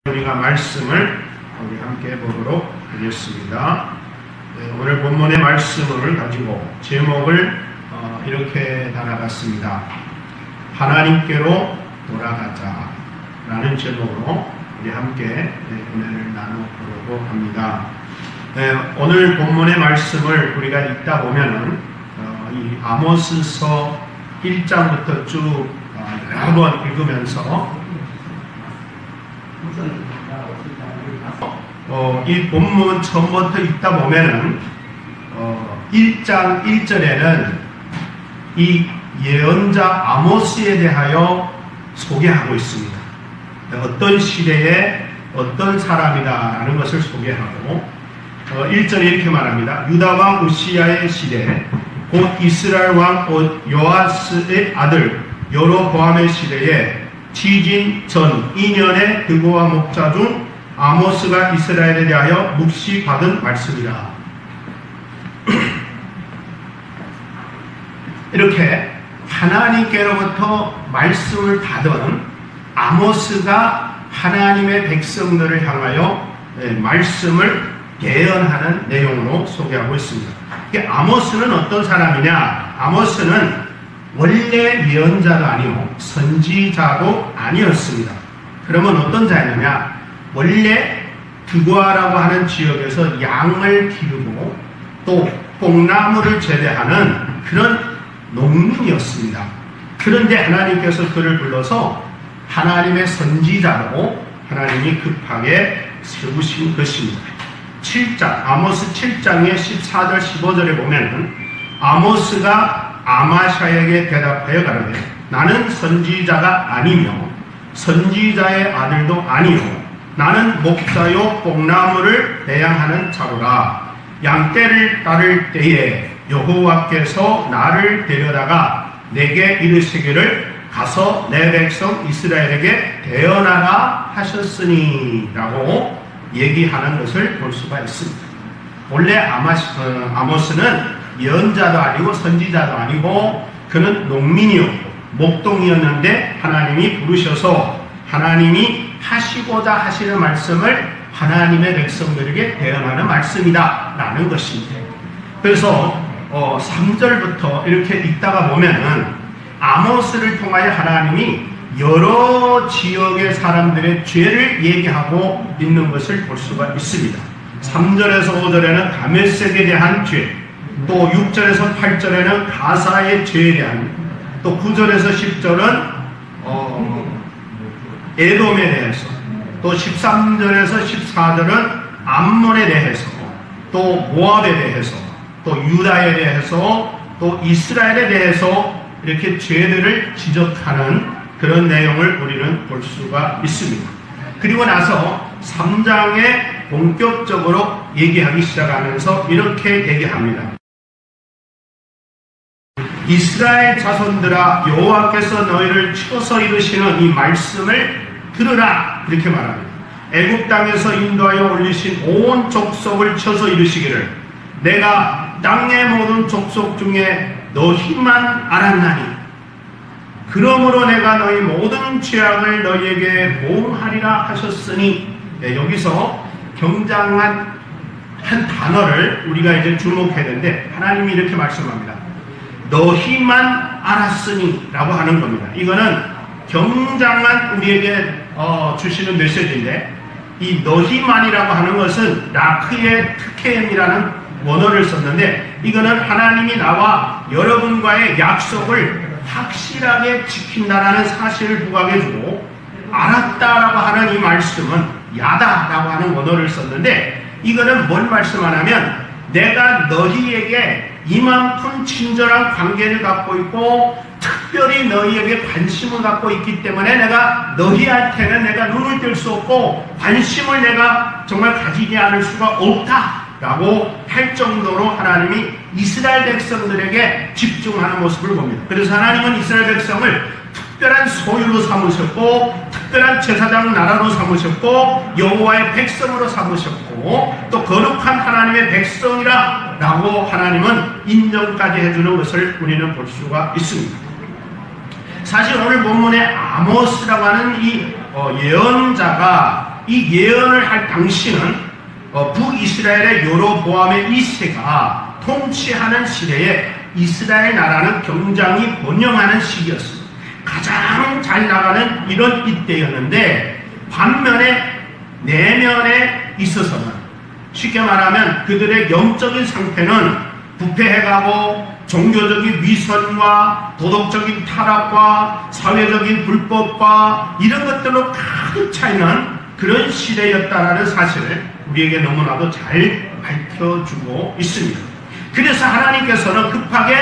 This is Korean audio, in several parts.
우리가 말씀을 우리 함께 보도록 하겠습니다. 오늘 본문의 말씀을 가지고 제목을 이렇게 달아봤습니다. 하나님께로 돌아가자 라는 제목으로 우리 함께 은혜를 나눠보려고 합니다. 오늘 본문의 말씀을 우리가 읽다 보면은 이 아모스서 1장부터 쭉 여러 번 읽으면서 이 본문 처음부터 읽다 보면은 1장 1절에는 이 예언자 아모스에 대하여 소개하고 있습니다. 어떤 시대에 어떤 사람이다라는 것을 소개하고 1절에 이렇게 말합니다. 유다 왕 우시야의 시대 곧 이스라엘 왕 요아스의 아들 여로보암의 시대에 지진 전 2년의 드고와 목자 중 아모스가 이스라엘에 대하여 묵시 받은 말씀이라. 이렇게 하나님께로부터 말씀을 받은 아모스가 하나님의 백성들을 향하여 말씀을 예언하는 내용으로 소개하고 있습니다. 아모스는 어떤 사람이냐? 아모스는 원래 예언자도 아니고 선지자도 아니었습니다. 그러면 어떤 자였느냐? 원래 드고아라고 하는 지역에서 양을 기르고 또 뽕나무를 재배하는 그런 농민이었습니다. 그런데 하나님께서 그를 불러서 하나님의 선지자로 하나님이 급하게 세우신 것입니다. 7장, 아모스 7장의 14절 15절에 보면 아모스가 아마샤에게 대답하여 가로되 나는 선지자가 아니며 선지자의 아들도 아니요 나는 목자요 뽕나무를 배양하는 자로라. 양떼를 따를 때에 여호와께서 나를 데려다가 내게 이르시기를 가서 내 백성 이스라엘에게 대언하라 하셨으니 라고 얘기하는 것을 볼 수가 있습니다. 원래 아모스는 예언자도 아니고 선지자도 아니고 그는 농민이었고 목동이었는데 하나님이 부르셔서 하나님이 하시고자 하시는 말씀을 하나님의 백성들에게 대언하는 말씀이다 라는 것입니다. 그래서 3절부터 이렇게 읽다가 보면은 아모스를 통하여 하나님이 여러 지역의 사람들의 죄를 얘기하고 있는 것을 볼 수가 있습니다. 3절에서 5절에는 다메섹에 대한 죄, 또 6절에서 8절에는 가사의 죄에 대한, 또 9절에서 10절은 에돔에 대해서, 또 13절에서 14절은 암몬에 대해서, 또 모압에 대해서, 또 유다에 대해서, 또 이스라엘에 대해서 이렇게 죄들을 지적하는 그런 내용을 우리는 볼 수가 있습니다. 그리고 나서 3장에 본격적으로 얘기하기 시작하면서 이렇게 얘기합니다. 이스라엘 자손들아 여호와께서 너희를 쳐서 이르시는 이 말씀을 들으라 이렇게 말합니다. 애굽 땅에서 인도하여 올리신 온 족속을 쳐서 이르시기를 내가 땅의 모든 족속 중에 너희만 알았나니 그러므로 내가 너희 모든 죄악을 너희에게 보응하리라 하셨으니 여기서 굉장한 한 단어를 우리가 이제 주목해야 되는데 하나님이 이렇게 말씀합니다. 너희만 알았으니 라고 하는 겁니다. 이거는 굉장한 우리에게 주시는 메시지인데 이 너희만이라고 하는 것은 라크의 특혜임이라는 원어를 썼는데 이거는 하나님이 나와 여러분과의 약속을 확실하게 지킨다라는 사실을 부각해주고 알았다라고 하는 이 말씀은 야다라고 하는 원어를 썼는데 이거는 뭘 말씀하냐면 내가 너희에게 이만큼 친절한 관계를 갖고 있고 특별히 너희에게 관심을 갖고 있기 때문에 내가 너희한테는 내가 눈을 뗄 수 없고 관심을 내가 정말 가지지 않을 수가 없다라고 할 정도로 하나님이 이스라엘 백성들에게 집중하는 모습을 봅니다. 그래서 하나님은 이스라엘 백성을 특별한 소유로 삼으셨고 특별한 제사장 나라로 삼으셨고 여호와의 백성으로 삼으셨고 또 거룩한 하나님의 백성이라 라고 하나님은 인정까지 해주는 것을 우리는 볼 수가 있습니다. 사실 오늘 본문에 아모스라고 하는 이 예언자가 이 예언을 할 당시는 북이스라엘의 여로보암의 2세가 통치하는 시대에 이스라엘 나라는 굉장히 번영하는 시기였습니다. 가장 잘 나가는 이런 이때였는데, 반면에 내면에 있어서는 쉽게 말하면 그들의 영적인 상태는 부패해가고 종교적인 위선과 도덕적인 타락과 사회적인 불법과 이런 것들로 가득 차있는 그런 시대였다라는 사실을 우리에게 너무나도 잘 밝혀주고 있습니다. 그래서 하나님께서는 급하게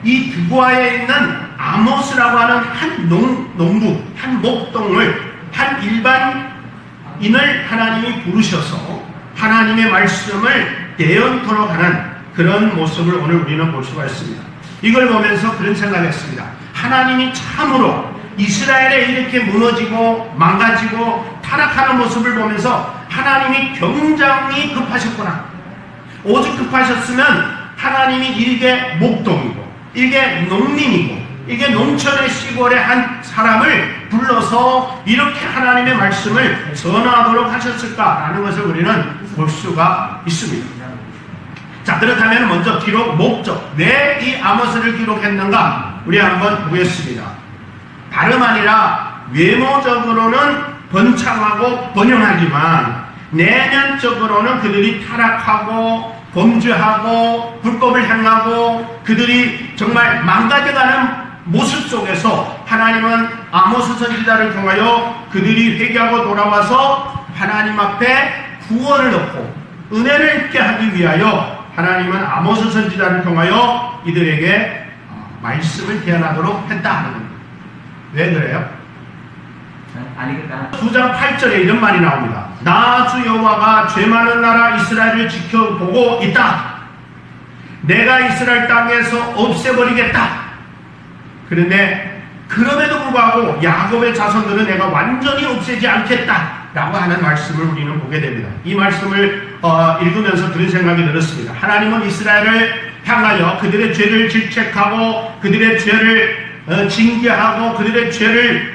이 드보아에 있는 아모스라고 하는 한 농부, 한 목동을, 한 일반인을 하나님이 부르셔서 하나님의 말씀을 대언토록 하는 그런 모습을 오늘 우리는 볼 수가 있습니다. 이걸 보면서 그런 생각을 했습니다. 하나님이 참으로 이스라엘에 이렇게 무너지고 망가지고 타락하는 모습을 보면서 하나님이 굉장히 급하셨구나. 오직 급하셨으면 하나님이 이게 목동이고 이게 농민이고 이게 농촌의 시골의 한 사람을 불러서 이렇게 하나님의 말씀을 전하도록 하셨을까라는 것을 우리는 볼 수가 있습니다. 자, 그렇다면 먼저 기록 목적, 왜 이 아모스를 기록했는가 우리 한번 보겠습니다. 다름 아니라 외모적으로는 번창하고 번영하지만 내면적으로는 그들이 타락하고 범죄하고 불법을 행하고 그들이 정말 망가져가는 모습 속에서 하나님은 아모스 선지자를 통하여 그들이 회개하고 돌아와서 하나님 앞에 구원을 얻고 은혜를 입게 하기 위하여 하나님은 아모스 선지자를 통하여 이들에게 말씀을 대언하도록 했다 하는 겁니다. 왜 그래요? 9장 8절에 이런 말이 나옵니다. 나 주 여호와가 죄 많은 나라 이스라엘을 지켜보고 있다. 내가 이스라엘 땅에서 없애버리겠다. 그런데 그럼에도 불구하고 야곱의 자손들은 내가 완전히 없애지 않겠다 라고 하는 말씀을 우리는 보게 됩니다. 이 말씀을 읽으면서 그런 생각이 들었습니다. 하나님은 이스라엘을 향하여 그들의 죄를 질책하고 그들의 죄를 징계하고 그들의 죄를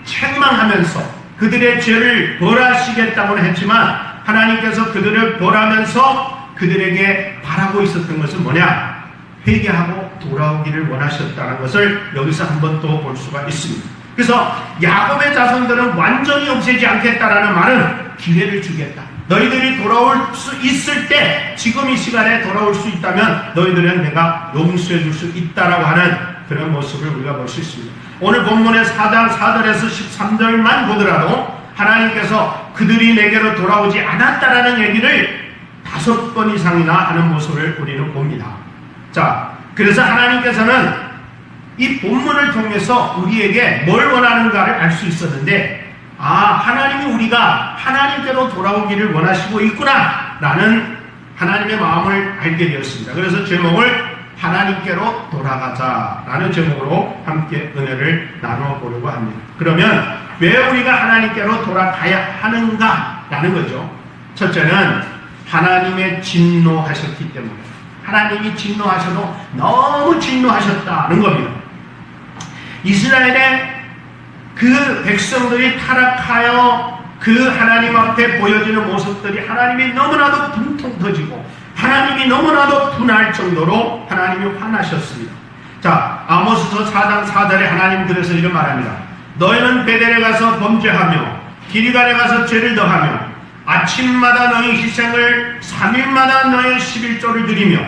책망하면서 그들의 죄를 벌하시겠다고는 했지만 하나님께서 그들을 벌하면서 그들에게 바라고 있었던 것은 뭐냐? 회개하고 돌아오기를 원하셨다는 것을 여기서 한 번 또 볼 수가 있습니다. 그래서 야곱의 자손들은 완전히 없애지 않겠다라는 말은 기회를 주겠다. 너희들이 돌아올 수 있을 때 지금 이 시간에 돌아올 수 있다면 너희들은 내가 용서해 줄 수 있다라고 하는 그런 모습을 우리가 볼 수 있습니다. 오늘 본문의 4장 4절에서 13절만 보더라도 하나님께서 그들이 내게로 돌아오지 않았다라는 얘기를 5번 이상이나 하는 모습을 우리는 봅니다. 자, 그래서 하나님께서는 이 본문을 통해서 우리에게 뭘 원하는가를 알 수 있었는데, 하나님이 우리가 하나님께로 돌아오기를 원하시고 있구나 라는 하나님의 마음을 알게 되었습니다. 그래서 제목을 하나님께로 돌아가자라는 제목으로 함께 은혜를 나누어 보려고 합니다. 그러면 왜 우리가 하나님께로 돌아가야 하는가라는 거죠. 첫째는 하나님의 진노하셨기 때문에, 하나님이 진노하셔도 너무 진노하셨다는 겁니다. 이스라엘의 그 백성들이 타락하여 그 하나님 앞에 보여지는 모습들이 하나님이 너무나도 분통 터지고 하나님이 너무나도 분할 정도로 하나님이 화나셨습니다. 자, 아모스서 4장 4절에 하나님 그래서 이런 말합니다. 너희는 베델에 가서 범죄하며 길갈에 가서 죄를 더하며 아침마다 너희 희생을 3일마다 너희 11조를 드리며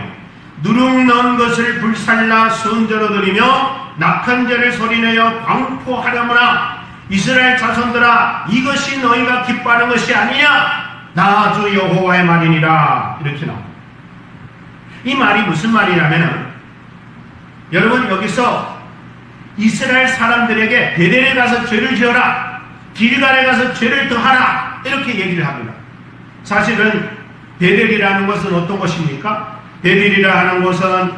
누룩 넣은 것을 불살라 순저로 드리며 낙한 죄를 소리내어 광포하려무나 이스라엘 자손들아 이것이 너희가 기뻐하는 것이 아니냐 나 주 여호와의 말이니라. 이렇게 나옵니다. 이 말이 무슨 말이냐면 여러분 여기서 이스라엘 사람들에게 베델에 가서 죄를 지어라 길갈에 가서 죄를 더하라 이렇게 얘기를 합니다. 사실은 베델이라는 것은 어떤 것입니까? 베델이라 하는 것은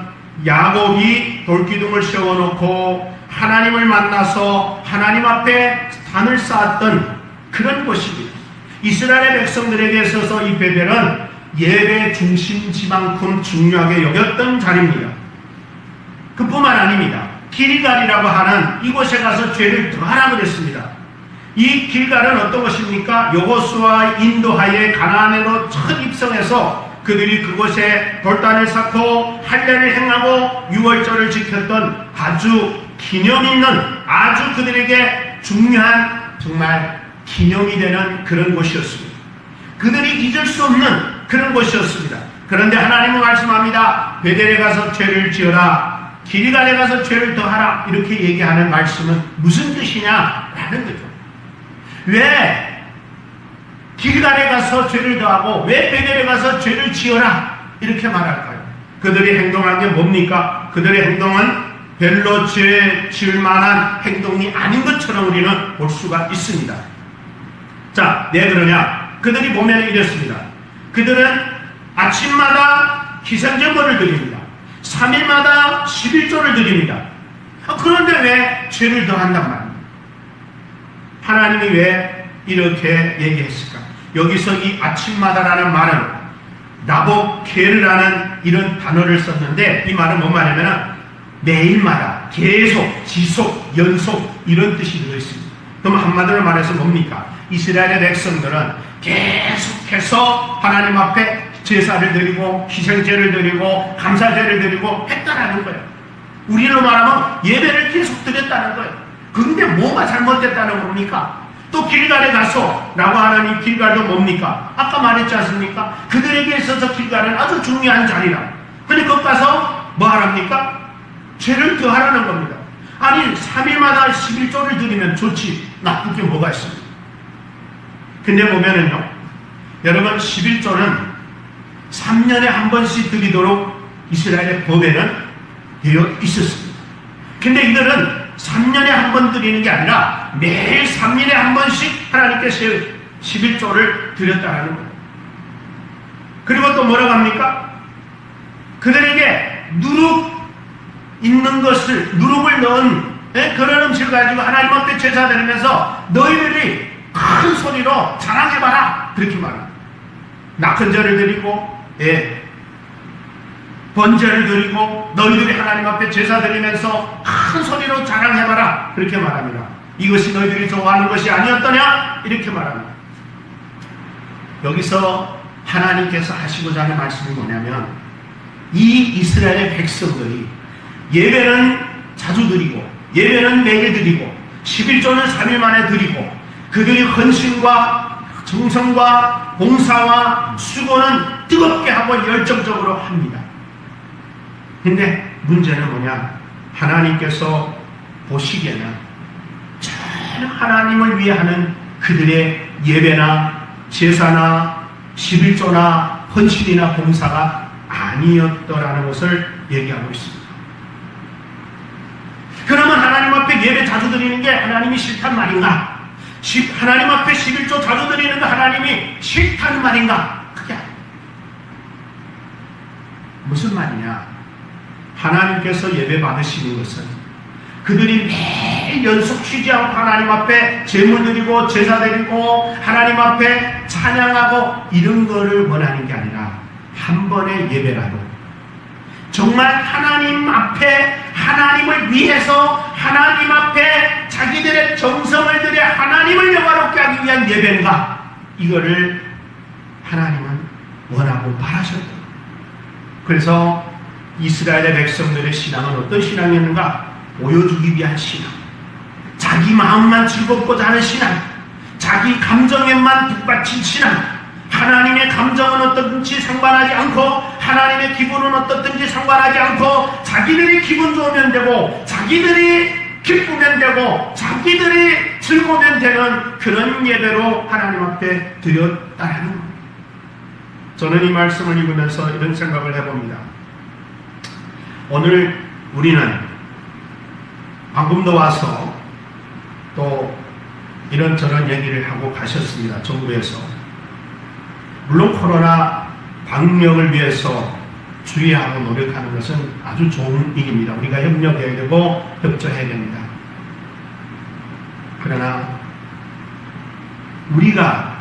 야곱이 돌기둥을 세워놓고 하나님을 만나서 하나님 앞에 단을 쌓았던 그런 곳입니다. 이스라엘 백성들에게 있어서 이 베델은 예배 중심지만큼 중요하게 여겼던 자리입니다. 그뿐만 아닙니다. 길갈이라고 하는 이곳에 가서 죄를 더하라 그랬습니다. 이 길갈은 어떤 것입니까? 여호수아 인도하에 가나안으로 첫 입성해서 그들이 그곳에 돌단을 쌓고 할례를 행하고 유월절을 지켰던 아주 기념 있는, 아주 그들에게 중요한, 정말 기념이 되는 그런 곳이었습니다. 그들이 잊을 수 없는 그런 곳이었습니다. 그런데 하나님은 말씀합니다. 베델에 가서 죄를 지어라, 길갈에 가서 죄를 더하라, 이렇게 얘기하는 말씀은 무슨 뜻이냐라는 거죠. 왜 길갈에 가서 죄를 더하고 왜 베델에 가서 죄를 지어라 이렇게 말할까요? 그들이 행동한 게 뭡니까? 그들의 행동은 별로 죄 지을 만한 행동이 아닌 것처럼 우리는 볼 수가 있습니다. 자, 왜 그러냐? 그들이 보면 이랬습니다. 그들은 아침마다 희생제물을 드립니다. 3일마다 11조를 드립니다. 그런데 왜 죄를 더한단 말입니다. 하나님이 왜 이렇게 얘기했을까? 여기서 이 아침마다라는 말은 나복케르라는 이런 단어를 썼는데, 이 말은 뭔 말이냐면 매일마다, 계속, 지속, 연속 이런 뜻이 들어있습니다. 그럼 한마디로 말해서 뭡니까? 이스라엘의 백성들은 계속해서 하나님 앞에 제사를 드리고 희생제를 드리고 감사제를 드리고 했다라는 거예요. 우리로 말하면 예배를 계속 드렸다는 거예요. 그런데 뭐가 잘못됐다는 겁니까? 또 길갈에 가서 라고 하나님, 길갈도 뭡니까? 아까 말했지 않습니까? 그들에게 있어서 길갈은 아주 중요한 자리라. 근데 거기 가서 뭐 하랍니까? 죄를 더하라는 겁니다. 아니 3일마다 11조를 드리면 좋지, 나쁜 게 뭐가 있습니까? 근데 보면은요, 여러분 11조는 3년에 한 번씩 드리도록 이스라엘의 법에는 되어 있었습니다. 근데 이들은 3년에 한 번 드리는 게 아니라 매일 3일에 한 번씩 하나님께서 11조를 드렸다는 거예요. 그리고 또 뭐라고 합니까? 그들에게 누룩 있는 것을, 누룩을 넣은 그런 음식을 가지고 하나님 앞에 제사 드리면서 너희들이 큰 소리로 자랑해봐라, 그렇게 말합니다. 낙헌제를 드리고 번제를 드리고 너희들이 하나님 앞에 제사 드리면서 큰 소리로 자랑해봐라, 그렇게 말합니다. 이것이 너희들이 좋아하는 것이 아니었더냐, 이렇게 말합니다. 여기서 하나님께서 하시고자 하는 말씀이 뭐냐면, 이 이스라엘의 백성들이 예배는 자주 드리고 예배는 매일 드리고 11조는 3일 만에 드리고 그들이 헌신과 정성과 봉사와 수고는 뜨겁게 하고 열정적으로 합니다. 근데 문제는 뭐냐? 하나님께서 보시기에는 전혀 하나님을 위해 하는 그들의 예배나 제사나 11조나 헌신이나 봉사가 아니었더라는 것을 얘기하고 있습니다. 그러면 하나님 앞에 예배 자주 드리는 게 하나님이 싫단 말인가? 하나님 앞에 11조 자주 드리는 거 하나님이 싫다는 말인가? 그게 아니에요. 무슨 말이냐? 하나님께서 예배 받으시는 것은 그들이 매일 연속 쉬지 않고 하나님 앞에 제물 드리고 제사 드리고 하나님 앞에 찬양하고 이런 거를 원하는 게 아니라 한 번의 예배라도 정말 하나님 앞에 하나님을 위해서 하나님 앞에 자기들의 정성을 들여 하나님을 영화롭게 하기 위한 예배인가? 이거를 하나님은 원하고 바라셨다. 그래서 이스라엘의 백성들의 신앙은 어떤 신앙이었는가? 보여주기 위한 신앙, 자기 마음만 즐겁고자 하는 신앙, 자기 감정에만 북받친 신앙, 하나님의 감정은 어떻든지 상관하지 않고 하나님의 기분은 어떻든지 상관하지 않고 자기들이 기분 좋으면 되고 자기들이 기쁘면 되고 자기들이 즐거우면 되는 그런 예배로 하나님 앞에 드렸다는 겁니다. 저는 이 말씀을 읽으면서 이런 생각을 해봅니다. 오늘 우리는 방금도 와서 또 이런저런 얘기를 하고 가셨습니다. 정부에서. 물론 코로나 방역을 위해서 주의하고 노력하는 것은 아주 좋은 일입니다. 우리가 협력해야 되고 협조해야 됩니다. 그러나 우리가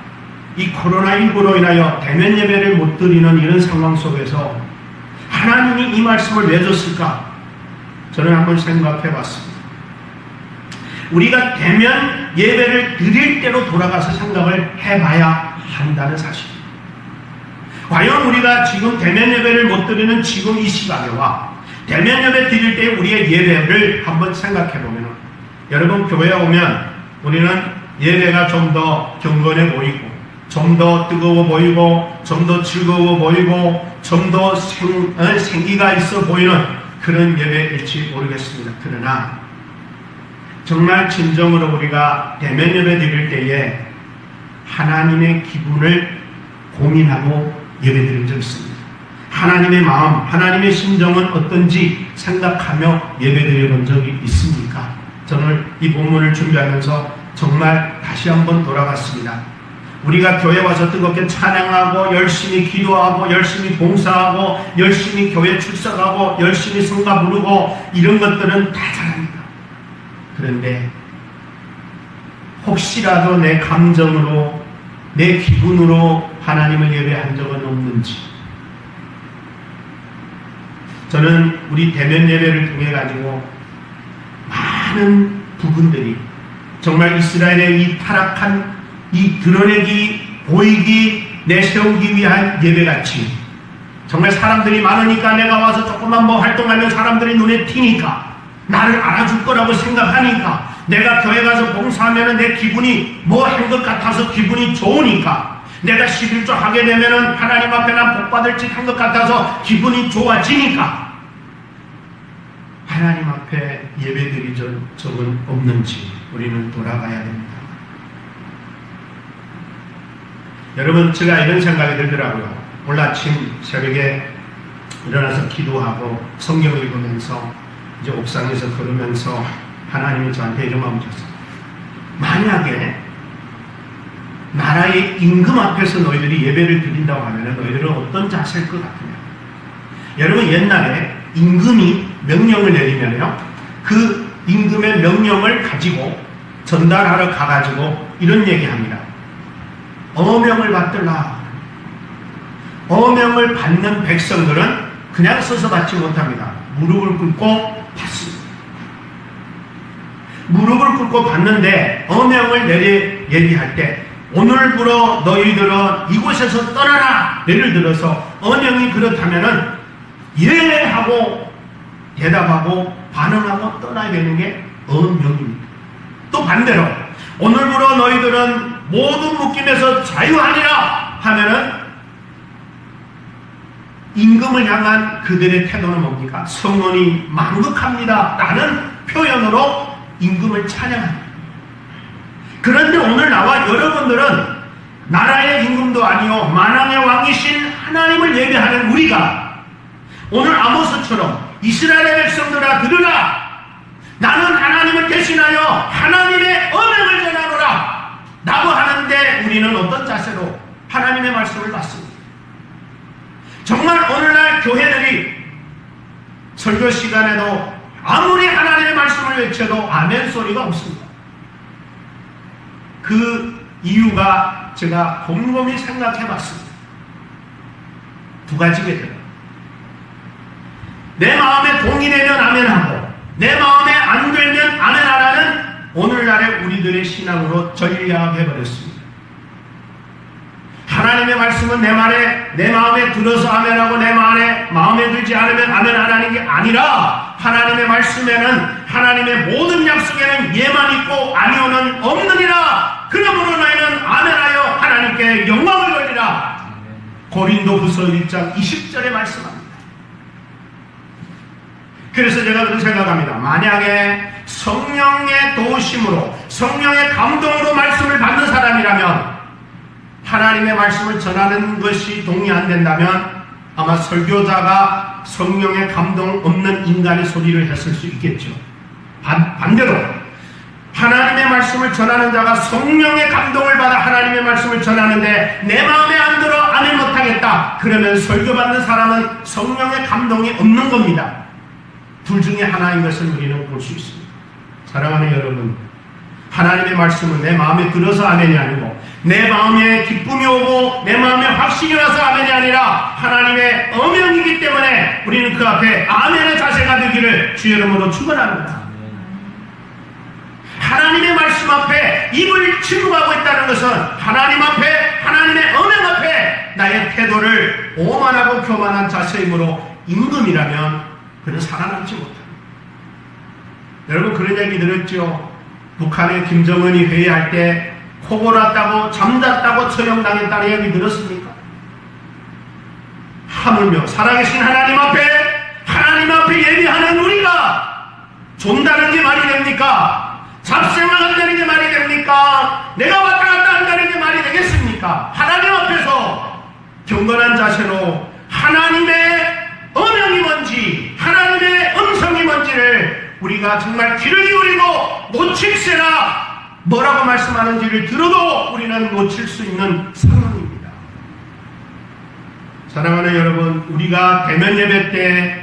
이 코로나19로 인하여 대면 예배를 못 드리는 이런 상황 속에서 하나님이 이 말씀을 왜 줬을까? 저는 한번 생각해 봤습니다. 우리가 대면 예배를 드릴 때로 돌아가서 생각을 해봐야 한다는 사실입니다. 과연 우리가 지금 대면 예배를 못 드리는 지금 이 시간에와 대면 예배 드릴 때 우리의 예배를 한번 생각해보면, 여러분 교회에 오면 우리는 예배가 좀 더 경건해 보이고 좀 더 뜨거워 보이고 좀 더 즐거워 보이고 좀 더 생기가 있어 보이는 그런 예배일지 모르겠습니다. 그러나 정말 진정으로 우리가 대면 예배 드릴 때에 하나님의 기분을 고민하고 예배 드린 적 있습니다. 하나님의 마음, 하나님의 심정은 어떤지 생각하며 예배 드려본 적이 있습니까? 저는 이 본문을 준비하면서 정말 다시 한번 돌아봤습니다. 우리가 교회 와서 뜨겁게 찬양하고 열심히 기도하고 열심히 봉사하고 열심히 교회 출석하고 열심히 성가 부르고 이런 것들은 다 잘합니다. 그런데 혹시라도 내 감정으로 내 기분으로 하나님을 예배한 적은 없는지, 저는 우리 대면 예배를 통해 가지고 많은 부분들이 정말 이스라엘의 이 타락한 이 드러내기, 보이기, 내세우기 위한 예배같이 정말 사람들이 많으니까 내가 와서 조금만 뭐 활동하면 사람들이 눈에 띄니까 나를 알아줄 거라고 생각하니까 내가 교회 가서 봉사하면 내 기분이 뭐 한 것 같아서 기분이 좋으니까 내가 11조 하게 되면 하나님 앞에 난 복 받을 짓 한 것 같아서 기분이 좋아지니까 하나님 앞에 예배드린 적은 없는지 우리는 돌아가야 됩니다. 여러분, 제가 이런 생각이 들더라고요. 오늘 아침 새벽에 일어나서 기도하고 성경 읽으면서 이제 옥상에서 걸으면서 하나님이 저한테 이런 마음을 줬어요. 만약에 나라의 임금 앞에서 너희들이 예배를 드린다고 하면 너희들은 어떤 자세일 것 같으냐? 여러분, 옛날에 임금이 명령을 내리면요, 그 임금의 명령을 가지고 전달하러 가가지고 이런 얘기합니다. 어명을 받들라. 어명을 받는 백성들은 그냥 서서 받지 못합니다. 무릎을 꿇고 받습니다. 무릎을 꿇고 받는데 어명을 얘기할 때 오늘부로 너희들은 이곳에서 떠나라. 예를 들어서 어명이 그렇다면은 예 하고 대답하고 반응하고 떠나야 되는 게 어명입니다. 또 반대로 오늘부로 너희들은 모든 묶임에서 자유하리라 하면은 임금을 향한 그들의 태도는 뭡니까? 성원이 만극합니다 라는 표현으로 임금을 찬양합니다. 그런데 오늘 나와 여러분들은 나라의 임금도 아니요 만왕의 왕이신 하나님을 예배하는 우리가 오늘 아모스처럼 이스라엘의 백성들아 들으라, 나는 하나님을 대신하여 하나님의 언행을 전하노라 라고 하는데 우리는 어떤 자세로 하나님의 말씀을 받습니다. 정말 오늘날 교회들이 설교 시간에도 아무리 하나님의 말씀을 외쳐도 아멘 소리가 없습니다. 그 이유가 제가 곰곰이 생각해 봤습니다. 두 가지가 있더라고요. 내 마음에 동의되면 아멘하고 내 마음에 안 되면 아멘하라는 오늘날의 우리들의 신앙으로 전략해버렸습니다. 하나님의 말씀은 내 마음에 들어서 아멘하고 내 마음에 들지 않으면 아멘하라는 게 아니라 하나님의 말씀에는 하나님의 모든 약속에는 예만 있고 아니오는 없느니라. 그러므로 너희는 아멘하여 하나님께 영광을 돌리라. 고린도후서 1장 20절에 말씀합니다. 그래서 제가 그렇게 생각합니다. 만약에 성령의 도우심으로 성령의 감동으로 말씀을 받는 사람이라면 하나님의 말씀을 전하는 것이 동의 안 된다면 아마 설교자가 성령의 감동 없는 인간의 소리를 했을 수 있겠죠. 반대로 하나님의 말씀을 전하는 자가 성령의 감동을 받아 하나님의 말씀을 전하는데 내 마음에 안 들어 아멘 못하겠다. 그러면 설교받는 사람은 성령의 감동이 없는 겁니다. 둘 중에 하나인 것을 우리는 볼 수 있습니다. 사랑하는 여러분, 하나님의 말씀은 내 마음에 들어서 아멘이 아니고 내 마음에 기쁨이 오고 내 마음에 확신이 와서 아멘이 아니라 하나님의 어명이기 때문에 우리는 그 앞에 아멘의 자세가 되기를 주의 이름으로 축원합니다. 하나님의 말씀 앞에 입을 치루하고 있다는 것은 하나님 앞에, 하나님의 언행 앞에 나의 태도를 오만하고 교만한 자세이므로 임금이라면 그는 살아남지 못합니다. 여러분 그런 얘기 들었죠? 북한의 김정은이 회의할 때 코 골았다고 잠잤다고 처형당했다는 얘기 들었습니까? 하물며 살아계신 하나님 앞에 예배하는 우리가 존다는 게 말이 됩니까? 잡생각한다는 게 말이 됩니까? 내가 왔다 갔다 한다는 게 말이 되겠습니까? 하나님 앞에서 경건한 자세로 하나님의 언행이 뭔지, 하나님의 음성이 뭔지를 우리가 정말 귀를 기울이고 놓칠세라 뭐라고 말씀하는지를 들어도 우리는 놓칠 수 있는 상황입니다. 사랑하는 여러분, 우리가 대면 예배 때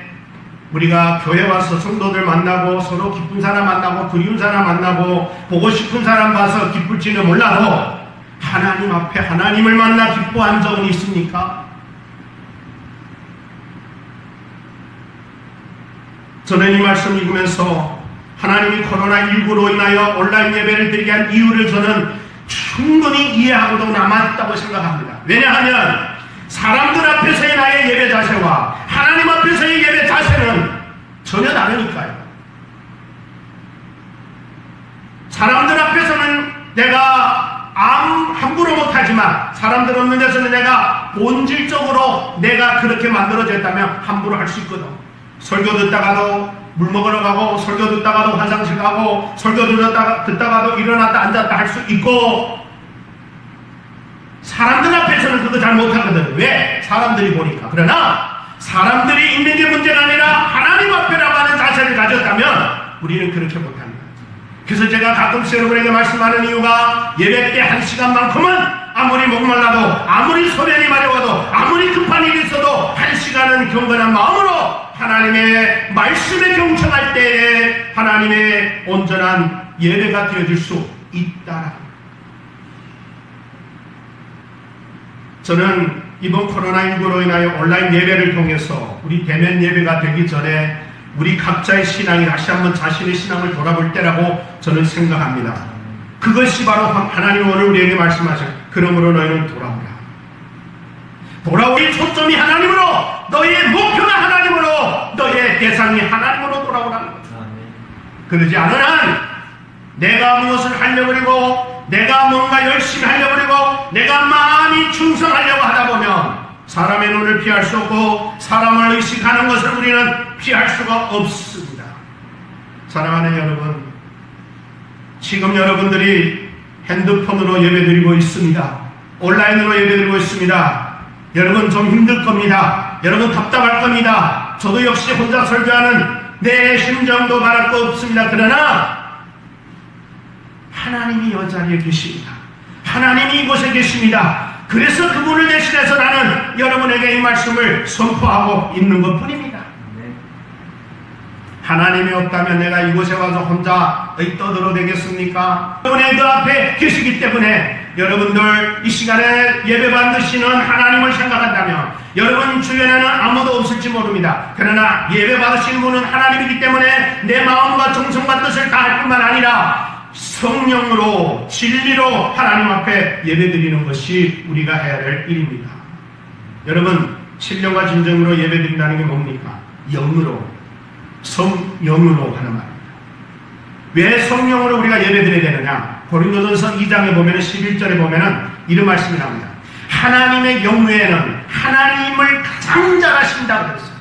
우리가 교회 와서 성도들 만나고 서로 기쁜 사람 만나고 그리운 사람 만나고 보고 싶은 사람 봐서 기쁠지는 몰라도 하나님 앞에 하나님을 만나 기뻐한 적은 있습니까? 저는 이 말씀 읽으면서 하나님이 코로나19로 인하여 온라인 예배를 드리게 한 이유를 저는 충분히 이해하고도 남았다고 생각합니다. 왜냐하면 사람들 앞에서의 나의 예배 자세와 하나님 앞에서의 예배 자세는 전혀 다르니까요. 사람들 앞에서는 내가 함부로 못하지만 사람들 없는 데서는 내가 본질적으로 내가 그렇게 만들어졌다면 함부로 할 수 있거든. 설교 듣다가도 물 먹으러 가고, 설교 듣다가도 화장실 가고, 설교 듣다가도 일어났다 앉았다 할 수 있고, 사람들 앞에서는 그거 잘 못하거든. 왜? 사람들이 보니까. 그러나 사람들이 있는 게 문제가 아니라 하나님 앞에라고 하는 자세를 가졌다면 우리는 그렇게 못합니다. 그래서 제가 가끔씩 여러분에게 말씀하는 이유가 예배 때 1시간만큼은 아무리 목말라도, 아무리 소변이 마려워도, 아무리 급한 일이 있어도 1시간은 경건한 마음으로 하나님의 말씀에 경청할 때에 하나님의 온전한 예배가 되어질 수 있다. 저는 이번 코로나19로 인하여 온라인 예배를 통해서 우리 대면 예배가 되기 전에 우리 각자의 신앙이 다시 한번 자신의 신앙을 돌아볼 때라고 저는 생각합니다. 그것이 바로 하나님 오늘 우리에게 말씀하신 그러므로 너희는 돌아오라. 돌아오기 초점이 하나님으로, 너희의 목표가 하나님으로, 너희의 대상이 하나님으로 돌아오라는 거죠. 그러지 않은 한 내가 무엇을 하려고 그러고 내가 뭔가 열심히 하려고 그러고 내가 많이 충성하려고 하다 보면 사람의 눈을 피할 수 없고 사람을 의식하는 것을 우리는 피할 수가 없습니다. 사랑하는 여러분, 지금 여러분들이 핸드폰으로 예배드리고 있습니다. 온라인으로 예배드리고 있습니다. 여러분 좀 힘들 겁니다. 여러분 답답할 겁니다. 저도 역시 혼자 설교하는 내 심정도 말할 거 없습니다. 그러나 하나님이 이 자리에 계십니다. 하나님이 이곳에 계십니다. 그래서 그분을 대신해서 나는 여러분에게 이 말씀을 선포하고 있는 것 뿐입니다. 하나님이 없다면 내가 이곳에 와서 혼자 떠들어 되겠습니까? 여러분의 그 앞에 계시기 때문에 여러분들 이 시간에 예배 받으시는 하나님을 생각한다면 여러분 주변에는 아무도 없을지 모릅니다. 그러나 예배 받으시는 분은 하나님이기 때문에 내 마음과 정성과 뜻을 다할 뿐만 아니라 성령으로 진리로 하나님 앞에 예배드리는 것이 우리가 해야 될 일입니다. 여러분 신령과 진정으로 예배드린다는 게 뭡니까? 영으로, 성령으로 하는 말입니다. 왜 성령으로 우리가 예배드려야 되느냐? 고린도전서 2장에 보면 11절에 보면 이런 말씀이 나옵니다. 하나님의 영외에는 하나님을 가장 잘 하신다고 그랬어요.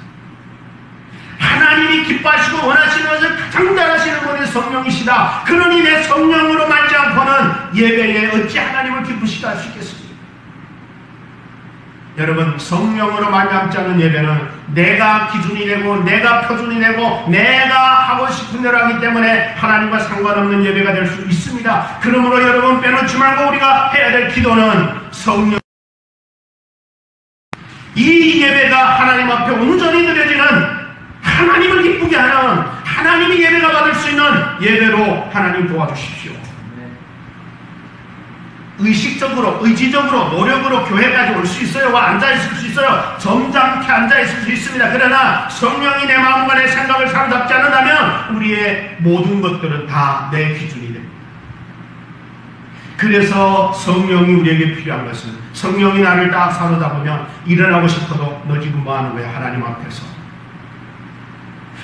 하나님이 기뻐하시고 원하시는 것을 가장 잘 하시는 분이 성령이시다. 그러니 내 성령으로 말지 않고는 예배에 어찌 하나님을 기쁘시게 할 수 있겠습니까? 여러분 성령으로 말미암지 않는 예배는 내가 기준이 되고 내가 표준이 되고 내가 하고 싶은 대로 하기 때문에 하나님과 상관없는 예배가 될 수 있습니다. 그러므로 여러분 빼놓지 말고 우리가 해야 될 기도는 성령, 이 예배가 하나님 앞에 온전히 드려지는 하나님을 기쁘게 하는 하나님이 예배가 받을 수 있는 예배로 하나님 도와주십시오. 의식적으로, 의지적으로, 노력으로 교회까지 올 수 있어요. 앉아있을 수 있어요. 점잖게 앉아있을 수 있습니다. 그러나 성령이 내 마음과 내 생각을 사로잡지 않는다면 우리의 모든 것들은 다 내 기준이 됩니다. 그래서 성령이 우리에게 필요한 것은, 성령이 나를 딱 사로잡으면 일어나고 싶어도 너 지금 뭐 하는 거야? 하나님 앞에서.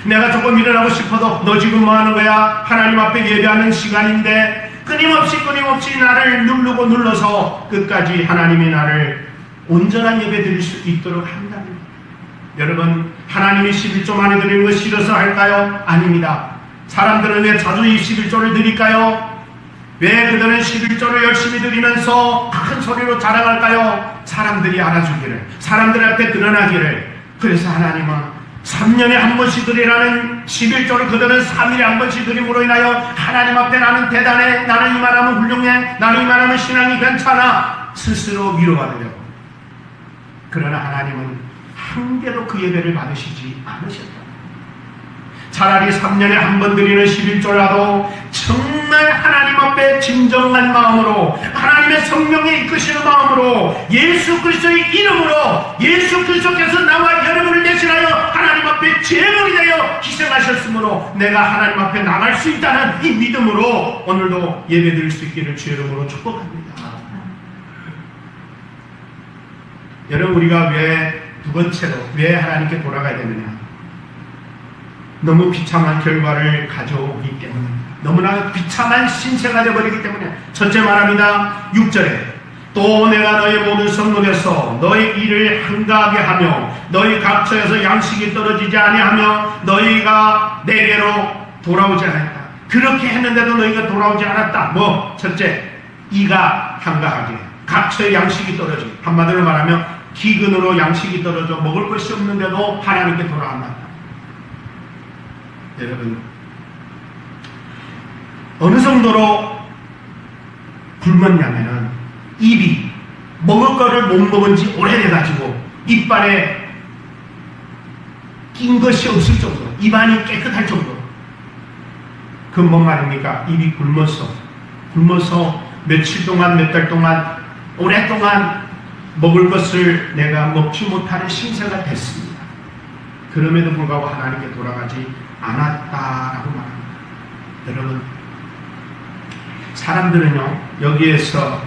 내가 조금 일어나고 싶어도 너 지금 뭐 하는 거야? 하나님 앞에 예배하는 시간인데 끊임없이 나를 누르고 눌러서 끝까지 하나님이 나를 온전한 예배 드릴 수 있도록 한다는 거예요. 여러분, 하나님이 11조 많이 드리는 거 싫어서 할까요? 아닙니다. 사람들은 왜 자주 이 11조를 드릴까요? 왜 그들은 11조를 열심히 드리면서 큰 소리로 자랑할까요? 사람들이 알아주기를, 사람들 앞에 드러나기를. 그래서 하나님은 3년에 한 번씩 드리라는 11조를 그들은 3일에 한 번씩 드림으로 인하여 하나님 앞에 나는 대단해, 나는 이만하면 훌륭해, 나는 이만하면 신앙이 괜찮아 스스로 위로받으려고. 그러나 하나님은 한 개도 그 예배를 받으시지 않으셨다. 차라리 3년에 한 번 드리는 11조라도 정말 하나님 앞에 진정한 마음으로, 하나님의 성령이 이끄시는 마음으로, 예수 그리스도의 이름으로, 예수 그리스도께서 나와 여러분을 대신하여 하나님 앞에 제물이 되어 희생하셨으므로 내가 하나님 앞에 나갈 수 있다는 이 믿음으로 오늘도 예배 드릴 수 있기를 주의 이름으로 축복합니다. 여러분, 우리가 왜 두 번째로 왜 하나님께 돌아가야 되느냐? 너무 비참한 결과를 가져오기 때문에, 너무나 비참한 신세가 되어버리기 때문에. 첫째 말합니다. 6절에 또 내가 너희 모든 성읍에서 너희 일을 한가하게 하며 너희 각처에서 양식이 떨어지지 아니하며 너희가 내게로 돌아오지 않았다. 그렇게 했는데도 너희가 돌아오지 않았다. 뭐? 첫째, 이가 한가하게, 각처에 양식이 떨어지고, 한마디로 말하면 기근으로 양식이 떨어져 먹을 것이 없는데도 하나님께 돌아간다. 여러분, 어느 정도로 굶었냐면은 입이 먹을 거를 못 먹은 지 오래돼가지고 이빨에 낀 것이 없을 정도, 입안이 깨끗할 정도. 그 뭔 말입니까? 입이 굶어서 며칠 동안, 몇 달 동안, 오랫동안 먹을 것을 내가 먹지 못하는 신세가 됐습니다. 그럼에도 불구하고 하나님께 돌아가지 않았다라고 말합니다. 여러분, 사람들은요, 여기에서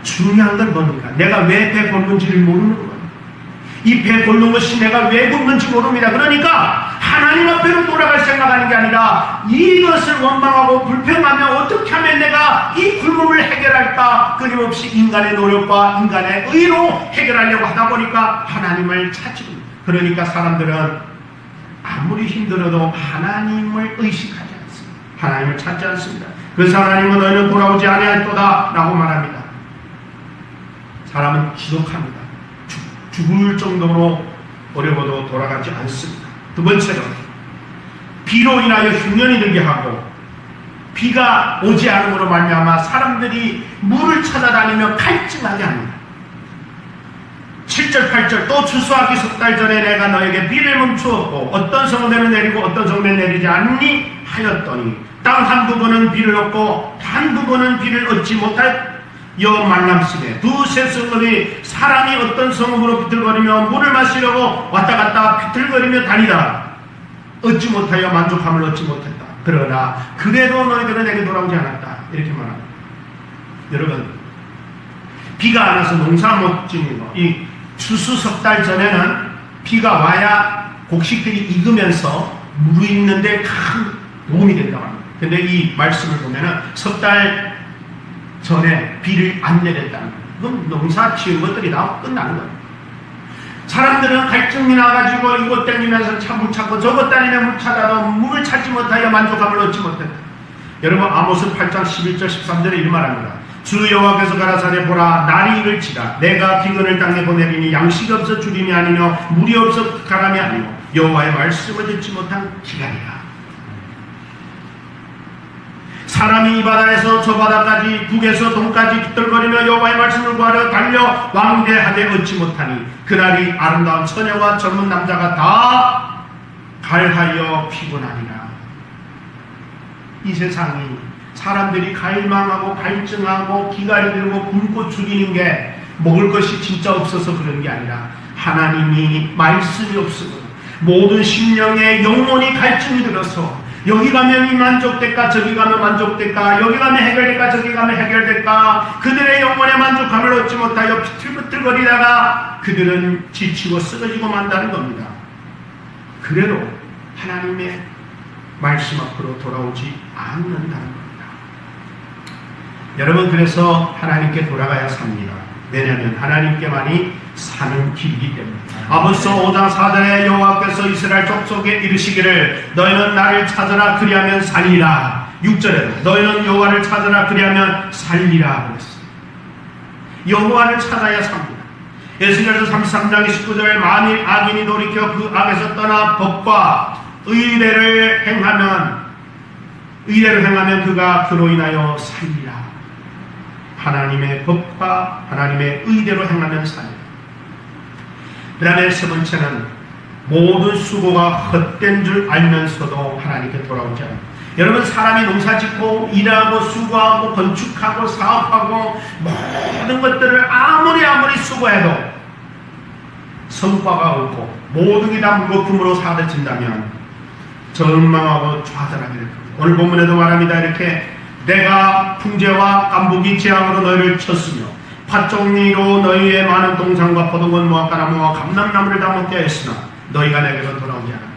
중요한 건 뭡니까? 내가 왜 배 굶는지를 모르는 거예요. 이 배 굶는 것이 내가 왜 굶는지 모릅니다. 그러니까 하나님 앞에로 돌아갈 생각하는 게 아니라 이것을 원망하고 불평하며 어떻게 하면 내가 이 굶음을 해결할까, 끊임없이 인간의 노력과 인간의 의로 해결하려고 하다 보니까 하나님을 찾지. 그러니까 사람들은 아무리 힘들어도 하나님을 의식하지 않습니다. 하나님을 찾지 않습니다. 그래서 하나님은 너희는 돌아오지 아니할도다 라고 말합니다. 사람은 지독합니다. 죽을 정도로 어려워도 돌아가지 않습니다. 두 번째로, 비로 인하여 흉년이 들게 하고 비가 오지 않음으로 말미암아 사람들이 물을 찾아다니며 갈증하게 합니다. 7절 8절 또 추수하기 석 달 전에 내가 너에게 비를 멈추었고 어떤 성읍에는 내리고 어떤 성읍에는 내리지 않니 하였더니 땅 한 부분은 비를 얻고 한 부분은 비를 얻지 못하여 만남시대 두세 성읍이 사람이 어떤 성읍으로 비틀거리며 물을 마시려고 왔다 갔다 비틀거리며 다니다 얻지 못하여 만족함을 얻지 못했다. 그러나 그래도 너희들은 내게 돌아오지 않았다. 이렇게 말합니다. 여러분, 비가 안 와서 농사 못 짓는 거, 이 추수 석 달 전에는 비가 와야 곡식들이 익으면서 무르익는데 큰 도움이 된다고 합니다. 근데 이 말씀을 보면은 석 달 전에 비를 안 내렸다는 거예요. 그럼 농사 지은 것들이 다 끝나는 거예요. 사람들은 갈증이 나가지고 이곳 다니면서 물 찾고 저곳 다니면 물 찾아도 물을 찾지 못하여 만족함을 얻지 못했다. 여러분, 아모스 8장 11절 13절에 이런 말합니다. 주 여호와께서 가라사대 보라, 날이 이를지라 내가 기근을 땅에 보내리니 양식이 없어 주림이 아니며 물이 없어 가람이 아니고 여호와의 말씀을 듣지 못한 기간이라. 사람이 이 바다에서 저 바다까지 북에서 동까지 비틀거리며 여호와의 말씀을 구하러 달려 왕대하되 얻지 못하니 그날이 아름다운 처녀와 젊은 남자가 다 갈하여 피곤하니라. 이 세상이 사람들이 갈망하고 갈증하고 기가 들고 굶고 죽이는 게 먹을 것이 진짜 없어서 그런 게 아니라 하나님이 말씀이 없으므로 모든 심령에 영혼이 갈증이 들어서 여기 가면 이 만족될까, 저기 가면 만족될까, 여기 가면 해결될까, 저기 가면 해결될까. 그들의 영혼의 만족감을 얻지 못하여 비틀비틀거리다가 그들은 지치고 쓰러지고 만다는 겁니다. 그래도 하나님의 말씀 앞으로 돌아오지 않는다는 겁니다. 여러분, 그래서 하나님께 돌아가야 삽니다. 왜냐하면 하나님께만이 사는 길이기 때문에. 아모스 5장 4절에 여호와께서 이스라엘 족속에 이르시기를 너희는 나를 찾으라 그리하면 살리라. 6절에 너희는 여호와를 찾으라 그리하면 살리라 그랬어요. 여호와를 찾아야 삽니다. 에스겔서 33장 19절에 만일 악인이 돌이켜 그 악에서 떠나 법과 의례를 행하면 그가 그로 인하여 살리라. 하나님의 법과 하나님의 의대로 행하면 살리라. 그 다음에 세 번째는 모든 수고가 헛된 줄 알면서도 하나님께 돌아오지 않아요. 여러분, 사람이 농사짓고 일하고 수고하고 건축하고 사업하고 모든 것들을 아무리 수고해도 성과가 없고 모든 게 다 무거움으로 사라진다면 절망하고 좌절하게 될 겁니다. 오늘 본문에도 말합니다. 이렇게 내가 풍재와 깐부기 재앙으로 너희를 쳤으며 팥종이로 너희의 많은 동산과 포도원 무화과나무와 감람나무를 다 먹게 했으나 너희가 내게로 돌아오지 않았다.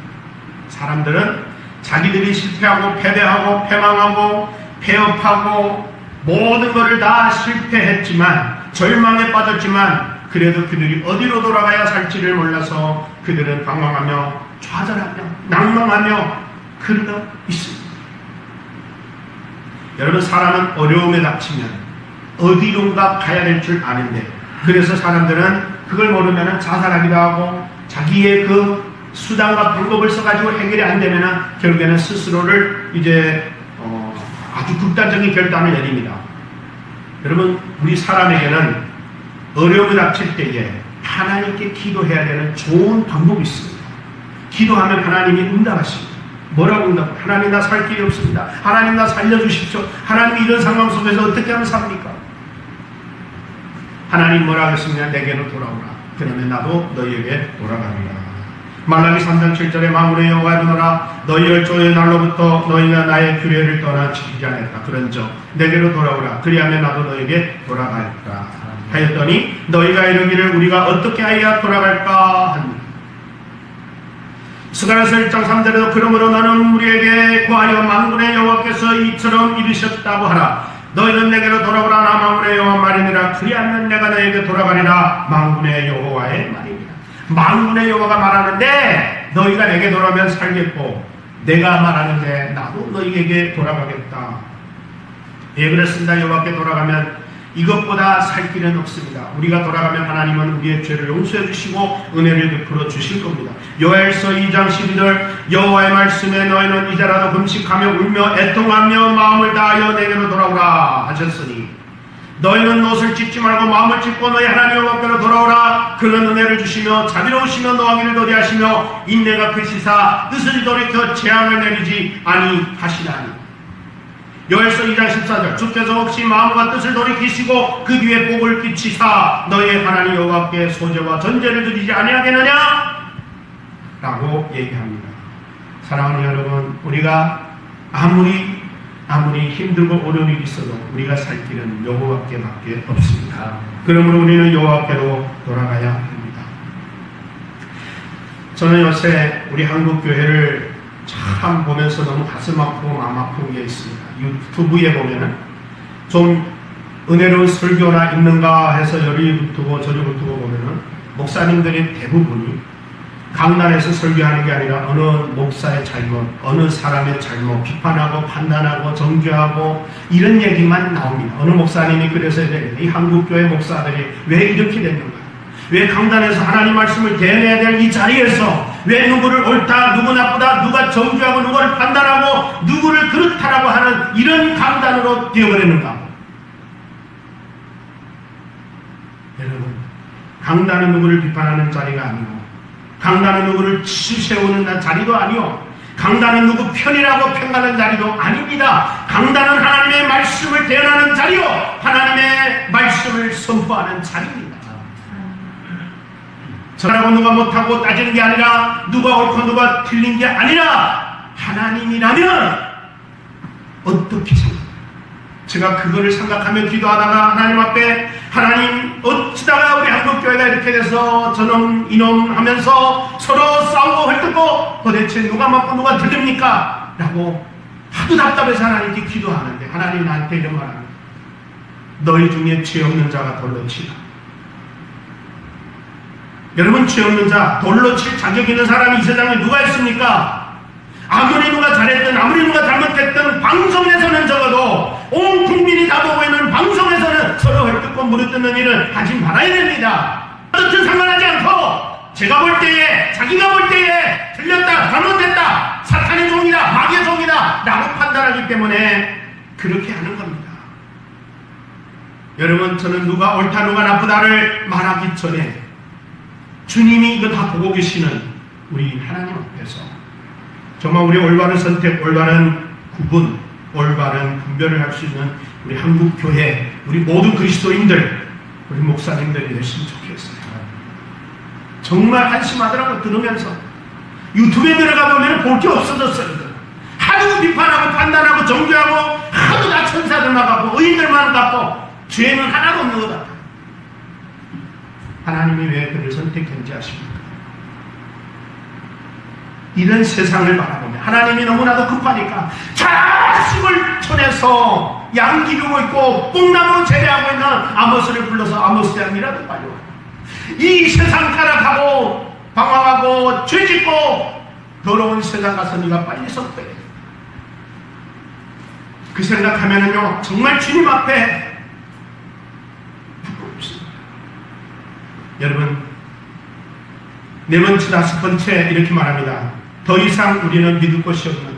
사람들은 자기들이 실패하고 패배하고 패망하고 폐업하고 모든 것을 다 실패했지만 절망에 빠졌지만 그래도 그들이 어디로 돌아가야 살지를 몰라서 그들은 방황하며 좌절하며 낭망하며 그러고 있습니다. 여러분, 사람은 어려움에 닥치면 어디론가 가야 될 줄 아는데 그래서 사람들은 그걸 모르면 자살하기도 하고 자기의 그 수단과 방법을 써가지고 해결이 안 되면 결국에는 스스로를 이제 아주 극단적인 결단을 내립니다. 여러분, 우리 사람에게는 어려움이 닥칠 때에 하나님께 기도해야 되는 좋은 방법이 있습니다. 기도하면 하나님이 응답하십니다. 뭐라고 응답? 하나님, 나 살 길이 없습니다. 하나님, 나 살려주십시오. 하나님, 이런 상황 속에서 어떻게 하면 삽니까? 하나님 뭐라 하겠습니까? 내게로 돌아오라. 그러면 나도 너희에게 돌아갑니다. 말라기 3장 7절에 만군의 여호와를 노라. 너희 열조의 날로부터 너희가 나의 규례를 떠나 지키지 않았다. 그런즉 내게로 돌아오라. 그리하면 나도 너희에게 돌아갈까 하였더니 너희가 이르기를 우리가 어떻게 하여야 돌아갈까 합니다. 스가랴서 1장 3절에도 그러므로 너는 우리에게 구하여 만군의 여호와께서 이처럼 이르셨다고 하라. 너희는 내게로 돌아오라. 나 만군의 여호와 말이니라. 그리하면 내가 너에게 돌아가리라. 만군의 여호와의 말입니다. 만군의 여호와가 말하는데 너희가 내게 돌아오면 살겠고 내가 말하는데 나도 너희에게 돌아가겠다. 예, 그렇습니다. 여호와께 돌아가면 이것보다 살 길은 없습니다. 우리가 돌아가면 하나님은 우리의 죄를 용서해 주시고 은혜를 베풀어 주실 겁니다. 요엘서 2장 12절 여호와의 말씀에 너희는 이제라도 금식하며 울며 애통하며 마음을 다하여 내게로 돌아오라 하셨으니 너희는 옷을 찢지 말고 마음을 찢고 너희 하나님 여호와께로 돌아오라. 그는 은혜를 주시며 자비로우시며 노하기를 더디하시며 인내가 크시사 뜻을 돌이켜 재앙을 내리지 아니하시나니. 요엘서 2장 14절 주께서 혹시 마음과 뜻을 돌이키시고 그 뒤에 복을 끼치사 너희의 하나님 여호와께 소제와 전제를 드리지 아니하겠느냐? 라고 얘기합니다. 사랑하는 여러분, 우리가 아무리 힘들고 어려움이 있어도 우리가 살 길은 여호와께 밖에 없습니다. 그러므로 우리는 여호와께로 돌아가야 합니다. 저는 요새 우리 한국 교회를 참 보면서 너무 가슴 아프고 마음 아픈 게 있습니다. 유튜브에 보면은 좀 은혜로운 설교나 있는가 해서 여리 유튜브 저리 유튜브 보면은 목사님들이 대부분이 강단에서 설교하는 게 아니라 어느 목사의 잘못, 어느 사람의 잘못 비판하고 판단하고 정죄하고 이런 얘기만 나옵니다. 어느 목사님이 그래서 이 한국교회 목사들이 왜 이렇게 됐는가? 왜 강단에서 하나님 말씀을 대해내야 될 이 자리에서 왜 누구를 옳다, 누구 나쁘다, 누가 정죄하고 누구를 판단하고 누구를 그렇다라고 하는 이런 강단으로 되어버리는가? 여러분, 강단은 누구를 비판하는 자리가 아니고 강단은 누구를 치세우는 자리도 아니요, 강단은 누구 편이라고 평가하는 자리도 아닙니다. 강단은 하나님의 말씀을 대언하는 자리요, 하나님의 말씀을 선포하는 자리입니다. 저라고 누가 못하고 따지는 게 아니라 누가 옳고 누가 틀린 게 아니라 하나님이라면 어떻게 생각해요? 제가 그거를 생각하며 기도하다가 하나님 앞에, 하나님 어찌다가 우리 한국교회가 이렇게 돼서 저놈 이놈 하면서 서로 싸우고 헐뜯고 도대체 누가 맞고 누가 틀립니까? 라고 하도 답답해서 하나님께 기도하는데 하나님 나한테 이런 말합니다. 너희 중에 죄 없는 자가 돌로 치라. 여러분, 죄 없는 자, 돌로 칠 자격 있는 사람이 이 세상에 누가 있습니까? 아무리 누가 잘했든 아무리 누가 잘못했든 방송에서는 적어도 온 국민이 다 보고 있는 방송에서는 서로 헐뜯고 무릎뜯는 일을 하지 말아야 됩니다. 어떻든 상관하지 않고 제가 볼 때에, 자기가 볼 때에 틀렸다, 잘못했다, 사탄의 종이다, 마귀의 종이다 라고 판단하기 때문에 그렇게 하는 겁니다. 여러분, 저는 누가 옳다 누가 나쁘다를 말하기 전에 주님이 이거 다 보고 계시는 우리 하나님 앞에서 정말 우리 올바른 선택, 올바른 구분, 올바른 분별을 할 수 있는 우리 한국교회, 우리 모든 그리스도인들, 우리 목사님들이 됐으면 좋겠어요. 정말 한심하더라고. 들으면서 유튜브에 들어가 보면 볼 게 없어졌어요. 하도 비판하고 판단하고 정죄하고 하도 다 천사들만 갖고 의인들만 갖고 죄는 하나도 없는 것 같아요. 하나님이 왜 그를 선택했는지 아십니까? 이런 세상을 바라보면 하나님이 너무나도 급하니까 자식을 쳐내서 양 기르고 있고 뽕나무로 재배하고 있는 아모스를 불러서 아모스 양이라도 빨리 와. 이 세상 타락하고 방황하고 죄짓고 더러운 세상 가서 네가 빨리 선택해. 그 생각하면은요 정말 주님 앞에 부끄럽습니다. 여러분, 네 번째, 다섯 번째 이렇게 말합니다. 더 이상 우리는 믿을 것이 없는,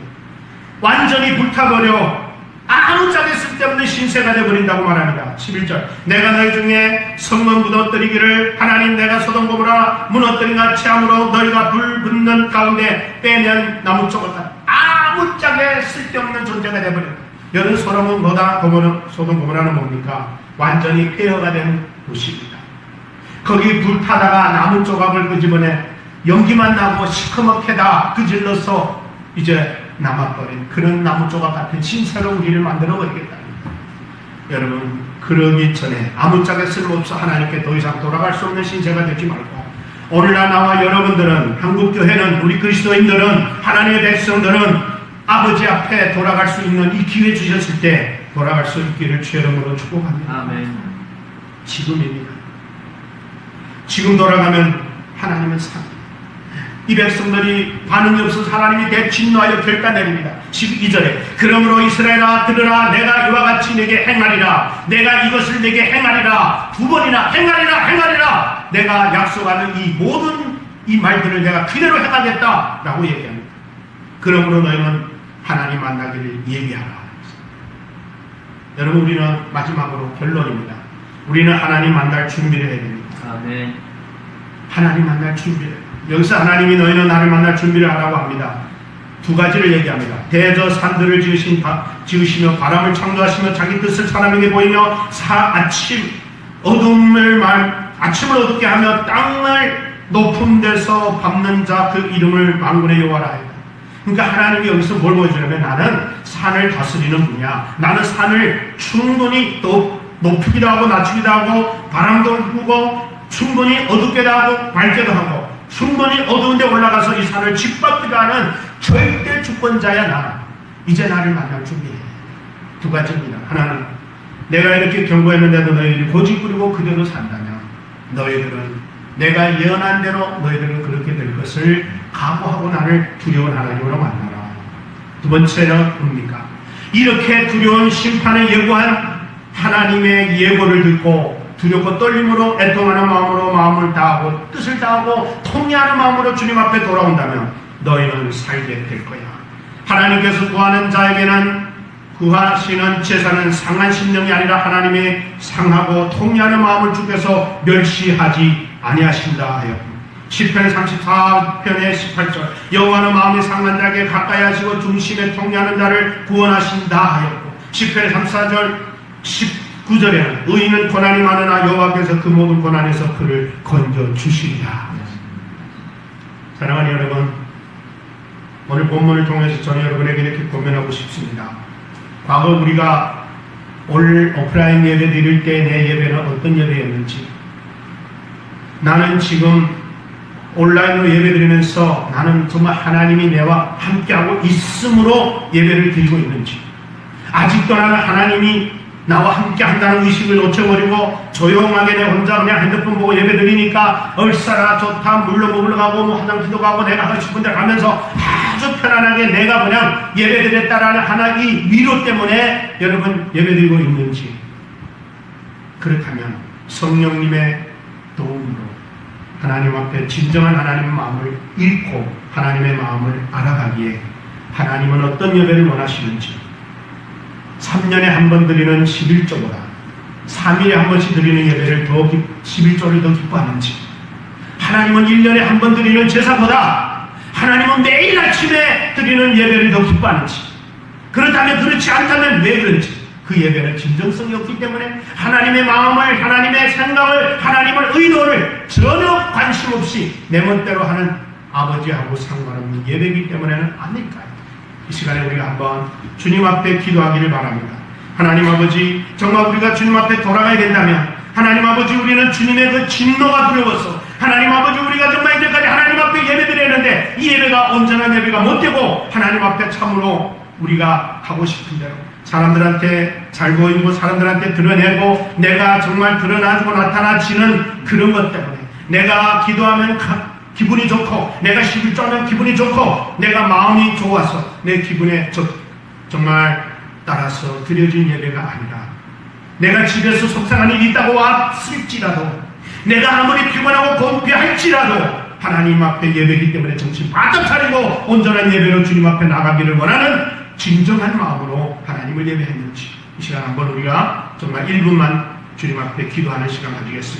완전히 불타버려 아무짝에 쓸데없는 신세가 되어버린다고 말합니다. 11절, 내가 너희 중에 성문 무너뜨리기를 하나님 내가 소돔 고모라 무너뜨린 같이 함으로 너희가 불 붙는 가운데 빼면 나무 쪽을 다 아무짝에 쓸데없는 존재가 되어버린다. 여러분, 소돔은 뭐다? 소돔 고모라는 뭡니까? 완전히 폐허가 된 도시입니다. 거기 불타다가 나무 조각을 끄집어내 연기만 나고 시커멓게다 그질러서 이제 남아버린 그런 나무 조각 같은 신세로 우리를 만들어 버리겠다. 여러분, 그러기 전에 아무짝에 쓸모없어 하나님께 더 이상 돌아갈 수 없는 신세가 되지 말고, 오늘날 나와 여러분들은, 한국교회는, 우리 그리스도인들은, 하나님의 백성들은 아버지 앞에 돌아갈 수 있는 이 기회 주셨을 때 돌아갈 수 있기를 주의 이름으로 축복합니다. 아멘. 지금입니다. 지금 돌아가면 하나님은 삽니다. 이 백성들이 반응이 없어서 하나님이 대진노하여 결단 내립니다. 12절에 그러므로 이스라엘아 들으라, 내가 이와 같이 내게 행하리라, 내가 이것을 내게 행하리라, 두 번이나 행하리라, 내가 약속하는 이 모든 이 말들을 내가 그대로 행하겠다 라고 얘기합니다. 그러므로 너희는 하나님 만나기를 예비하라. 여러분, 우리는 마지막으로 결론입니다. 우리는 하나님 만날 준비를 해야 됩니다. 아멘. 하나님 만날 준비를. 여기서 하나님이 너희는 나를 만날 준비를 하라고 합니다. 두 가지를 얘기합니다. 대저 산들을 지으시며 바람을 창조하시며 자기 뜻을 사람에게 보이며 아침을 어둡게 하며 땅을 높은 데서 밟는 자 그 이름을 만군의 여호와라 하였다. 그러니까 하나님이 여기서 뭘 보여주냐면, 나는 산을 다스리는 분이야. 나는 산을 충분히 또 높이기도 하고 낮추기도 하고 바람도 불고 충분히 어둡게도 하고 밝게도 하고 충분히 어두운 데 올라가서 이 산을 짓밟기도 하는 절대 주권자야. 나 이제 나를 만날 준비해. 두 가지입니다. 하나는 내가 이렇게 경고했는데도 너희들이 고집부리고 그대로 산다면 너희들은 내가 예언한 대로 너희들은 그렇게 될 것을 각오하고 나를 두려운 하나님으로 만나라. 두 번째는 뭡니까? 이렇게 두려운 심판을 예고한 하나님의 예고를 듣고 두렵고 떨림으로 애통하는 마음으로 마음을 다하고 뜻을 다하고 통회하는 마음으로 주님 앞에 돌아온다면 너희는 살게 될 거야. 하나님께서 구하는 자에게는 구하시는 제사는 상한 심령이 아니라 하나님의 상하고 통회하는 마음을 주께서 멸시하지 아니하신다 하였고, 시편 34편의 18절 여호와는 마음이 상한 자에게 가까이 하시고 중심에 통회하는 자를 구원하신다 하였고, 시편 34절 19절에는 의인은 고난이 많으나 여호와께서 그 모든 고난에서 그를 건져주시리라. 사랑하는 여러분, 오늘 본문을 통해서 저는 여러분에게 이렇게 고민하고 싶습니다. 과거 우리가 올 오프라인 예배 드릴 때 내 예배는 어떤 예배였는지, 나는 지금 온라인으로 예배 드리면서 나는 정말 하나님이 내와 함께하고 있음으로 예배를 드리고 있는지, 아직도 나는 하나님이 나와 함께 한다는 의식을 놓쳐버리고 조용하게 내 혼자 그냥 핸드폰 보고 예배 드리니까 얼싸라 좋다 물러가고 뭐 화장실도 가고 내가 하고 싶은 데 가면서 아주 편안하게 내가 그냥 예배 드렸다라는 하나의 위로 때문에 여러분 예배 드리고 있는지, 그렇다면 성령님의 도움으로 하나님 앞에 진정한 하나님의 마음을 읽고 하나님의 마음을 알아가기에 하나님은 어떤 예배를 원하시는지, 3년에 한 번 드리는 11조보다 3일에 한 번씩 드리는 예배를 11조를 더 기뻐하는지, 하나님은 1년에 한 번 드리는 제사보다 하나님은 매일 아침에 드리는 예배를 더 기뻐하는지, 그렇다면 그렇지 않다면 왜 그런지, 그 예배는 진정성이 없기 때문에 하나님의 마음을, 하나님의 생각을, 하나님의 의도를 전혀 관심 없이 내 멋대로 하는 아버지하고 상관없는 예배이기 때문에는 아닐까요? 이 시간에 우리가 한번 주님 앞에 기도하기를 바랍니다. 하나님 아버지, 정말 우리가 주님 앞에 돌아가야 된다면, 하나님 아버지, 우리는 주님의 그 진노가 두려워서, 하나님 아버지, 우리가 정말 이제까지 하나님 앞에 예배드렸는데 이 예배가 온전한 예배가 못 되고 하나님 앞에 참으로 우리가 하고 싶은 대로 사람들한테 잘 보이고 사람들한테 드러내고 내가 정말 드러나고 나타나지는 그런 것 때문에 내가 기도하면 기분이 좋고 내가 11조하면 기분이 좋고 내가 마음이 좋아서 내 기분에 정말 따라서 드려진 예배가 아니라, 내가 집에서 속상한 일이 있다고 왔을지라도, 내가 아무리 피곤하고 공피할지라도 하나님 앞에 예배이기 때문에 정신 바짝 차리고 온전한 예배로 주님 앞에 나가기를 원하는 진정한 마음으로 하나님을 예배했는지, 이 시간 한번 우리가 정말 1분만 주님 앞에 기도하는 시간 가지겠습니다.